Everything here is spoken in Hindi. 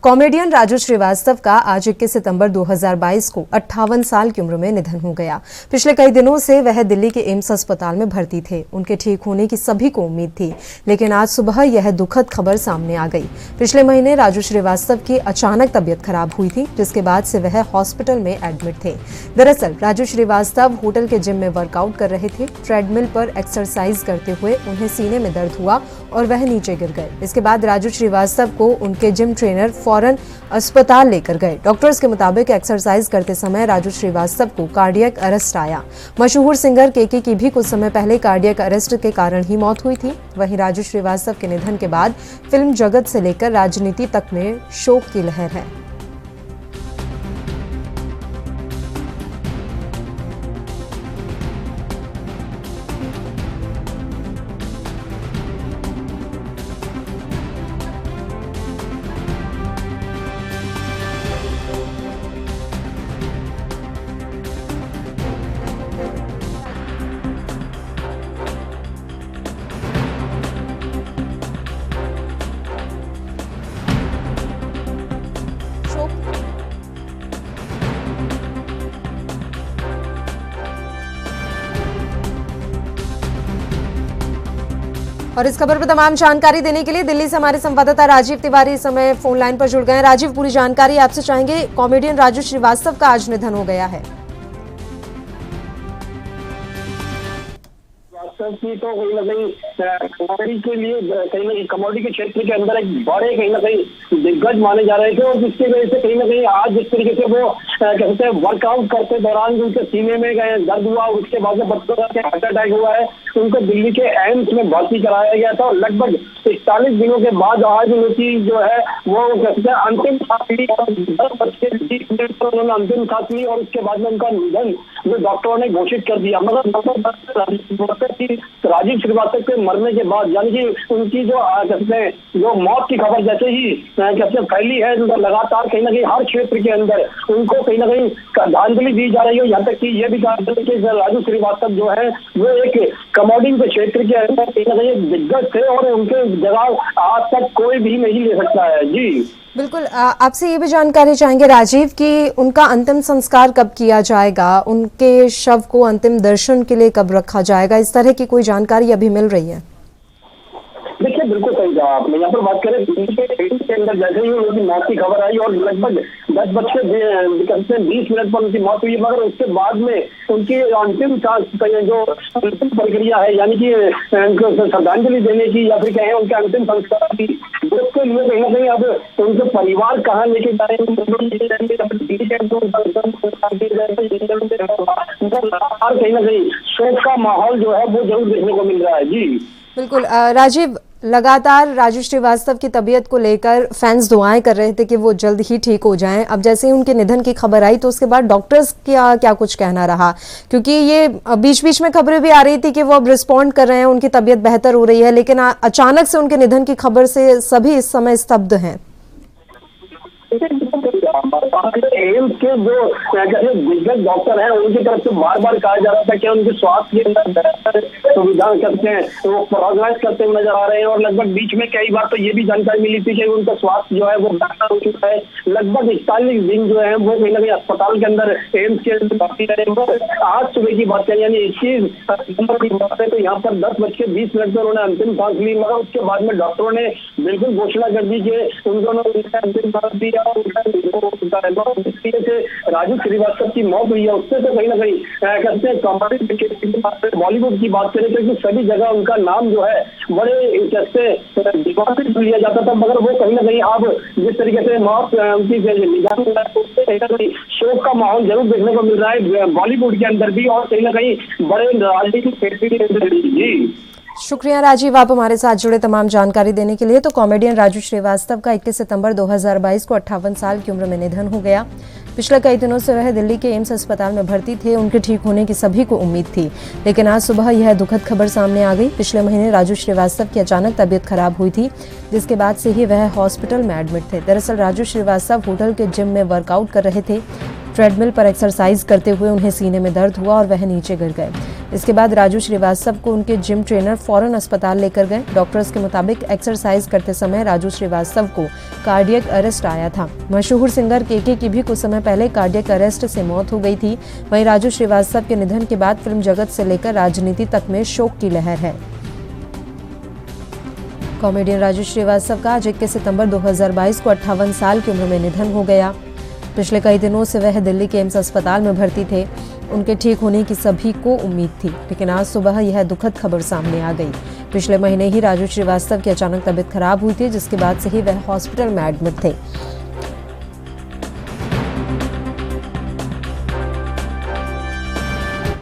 कॉमेडियन राजू श्रीवास्तव का आज 21 सितंबर 2022 को 58 साल की उम्र में निधन हो गया। पिछले कई दिनों से वह दिल्ली के एम्स अस्पताल में भर्ती थे। उनके ठीक होने की सभी को उम्मीद थी, लेकिन आज सुबह यह दुखद खबर सामने आ गई। पिछले महीने राजू श्रीवास्तव की अचानक तबीयत खराब हुई थी, जिसके बाद से वह हॉस्पिटल में एडमिट थे। दरअसल राजू श्रीवास्तव होटल के जिम में वर्कआउट कर रहे थे। ट्रेडमिल पर एक्सरसाइज करते हुए उन्हें सीने में दर्द हुआ और वह नीचे गिर गए। इसके बाद राजू श्रीवास्तव को उनके जिम ट्रेनर फौरन अस्पताल लेकर गए। डॉक्टर्स के मुताबिक एक्सरसाइज करते समय राजू श्रीवास्तव को कार्डियक अरेस्ट आया। मशहूर सिंगर केके की भी कुछ समय पहले कार्डियक अरेस्ट के कारण ही मौत हुई थी। वहीं राजू श्रीवास्तव के निधन के बाद फिल्म जगत से लेकर राजनीति तक में शोक की लहर है। और इस खबर पर तमाम जानकारी देने के लिए दिल्ली से हमारे संवाददाता राजीव तिवारी इस समय फोन लाइन पर जुड़ गए हैं। राजीव, पूरी जानकारी आपसे चाहेंगे। कॉमेडियन राजू श्रीवास्तव का आज निधन हो गया है। की तो कहीं ना कहीं कॉमेडी के लिए कहीं ना कहीं कॉमेडी के क्षेत्र के अंदर एक बड़े कहीं ना कहीं दिग्गज माने जा रहे थे, और जिसकी वजह से कहीं ना कहीं आज जिस तरीके से वो कहते हैं वर्कआउट करते दौरान उनके सीने में दर्द हुआ, उसके बाद में हार्ट अटैक हुआ है। उनको दिल्ली के एम्स में भर्ती कराया गया था और लगभग 41 दिनों के बाद आज उनकी जो है वो कहते हैं अंतिम सांस ली। 10:20 मिनट पर उन्होंने अंतिम सांस ली और उसके बाद में उनका निधन जो डॉक्टरों ने घोषित कर दिया। मगर राजीव श्रीवास्तव के मरने के बाद यानी कि उनकी जो कहते हैं जो मौत की खबर जैसे ही कहते फैली है, लगातार कहीं ना कहीं हर क्षेत्र के अंदर उनको कहीं ना कहीं श्रद्धांजलि दी जा रही है। यहाँ तक कि ये भी कहा जाता है कि राजू श्रीवास्तव जो है वो एक कॉमेडी के क्षेत्र के अंदर कहीं ना कहीं दिग्गज थे और उनके जगह आज तक कोई भी नहीं ले सकता है। जी बिल्कुल, आपसे ये भी जानकारी चाहेंगे राजीव कि उनका अंतिम संस्कार कब किया जाएगा, उनके शव को अंतिम दर्शन के लिए कब रखा जाएगा, इस तरह की कोई जानकारी अभी मिल रही है? देखिए, बिल्कुल सही कहा आपने। यहाँ पर बात करें के अंदर जैसे ही उनकी मौत की खबर आई और लगभग 10:20 मिनट पर उनकी मौत हुई, मगर उसके बाद में उनकी अंतिम जो अंतिम प्रक्रिया है यानी कि श्रद्धांजलि देने की या फिर कहें उनके अंतिम संस्कार की, उसके लिए कहीं ना कहीं अब उनके परिवार कहाँ लेके जाएंगे, कहीं ना कहीं शोक का माहौल जो है वो जरूर देखने को मिल रहा है। जी बिल्कुल राजीव, लगातार राजू श्रीवास्तव की तबीयत को लेकर फैंस दुआएं कर रहे थे कि वो जल्द ही ठीक हो जाएं। अब जैसे ही उनके निधन की खबर आई तो उसके बाद डॉक्टर्स का क्या कुछ कहना रहा, क्योंकि ये बीच बीच में खबरें भी आ रही थी कि वो अब रिस्पॉन्ड कर रहे हैं, उनकी तबीयत बेहतर हो रही है, लेकिन अचानक से उनके निधन की खबर से सभी इस समय स्तब्ध हैं। एम्स के जो दिग्गज डॉक्टर हैं उनकी तरफ से बार बार कहा जा रहा था कि उनके स्वास्थ्य के अंदर सुविधा करते हैं, वो प्रोग्रेस करते हुए नजर आ रहे हैं। और लगभग बीच में कई बार तो ये भी जानकारी मिली थी कि उनका स्वास्थ्य जो है वो बेहतर हो चुका है। लगभग 41 दिन जो है वो कहीं ना कहीं अस्पताल के अंदर एम्स के अंदर भर्ती रहे। आज सुबह की बात करें यानी 21 सितंबर की बात है तो यहाँ पर 10:20 पर उन्होंने अंतिम सांस ली, मगर उसके बाद में डॉक्टरों ने बिल्कुल घोषणा कर दी कि उन्होंने अंतिम सांस दी। राजू श्रीवास्तव की मौत हुई है उससे तो कहीं ना कहीं कहते हैं कॉमेडी बॉलीवुड की बात करें तो सभी जगह उनका नाम जो है बड़े कहते लिया जाता था, मगर वो कहीं ना कहीं अब जिस तरीके से मौत उनकी निजाम कहीं ना कहीं शोक का माहौल जरूर देखने को मिल रहा है बॉलीवुड के अंदर भी और कहीं ना कहीं बड़े राजनीतिक क्षेत्र के अंदर भी। जी शुक्रिया राजीव, आप हमारे साथ जुड़े तमाम जानकारी देने के लिए। तो कॉमेडियन राजू श्रीवास्तव का 21 सितंबर 2022 को 58 साल की उम्र में निधन हो गया। पिछले कई दिनों से वह दिल्ली के एम्स अस्पताल में भर्ती थे। उनके ठीक होने की सभी को उम्मीद थी, लेकिन आज सुबह यह दुखद खबर सामने आ गई। पिछले महीने राजू श्रीवास्तव की अचानक तबीयत खराब हुई थी, जिसके बाद से ही वह हॉस्पिटल में एडमिट थे। दरअसल राजू श्रीवास्तव होटल के जिम में वर्कआउट कर रहे थे। ट्रेडमिल पर एक्सरसाइज करते हुए उन्हें सीने में दर्द हुआ और वह नीचे गिर गए। इसके बाद राजू श्रीवास्तव को उनके जिम ट्रेनर फौरन अस्पताल लेकर गए। डॉक्टर्स के मुताबिक एक्सरसाइज करते समय राजू श्रीवास्तव को कार्डियक अरेस्ट आया था। मशहूर सिंगर केके की भी कुछ समय पहले कार्डियक अरेस्ट से मौत हो गई थी। वहीं राजू श्रीवास्तव के निधन के बाद फिल्म जगत से लेकर राजनीति तक में शोक की लहर है। कॉमेडियन राजू श्रीवास्तव का आज 21 सितंबर 2022 को 58 साल की उम्र में निधन हो गया। पिछले कई दिनों से वह दिल्ली के एम्स अस्पताल में भर्ती थे। उनके ठीक होने की सभी को उम्मीद थी, लेकिन आज सुबह यह दुखद खबर सामने आ गई। पिछले महीने ही राजू श्रीवास्तव की अचानक तबीयत खराब हुई थी, जिसके बाद से ही वह हॉस्पिटल में एडमिट थे।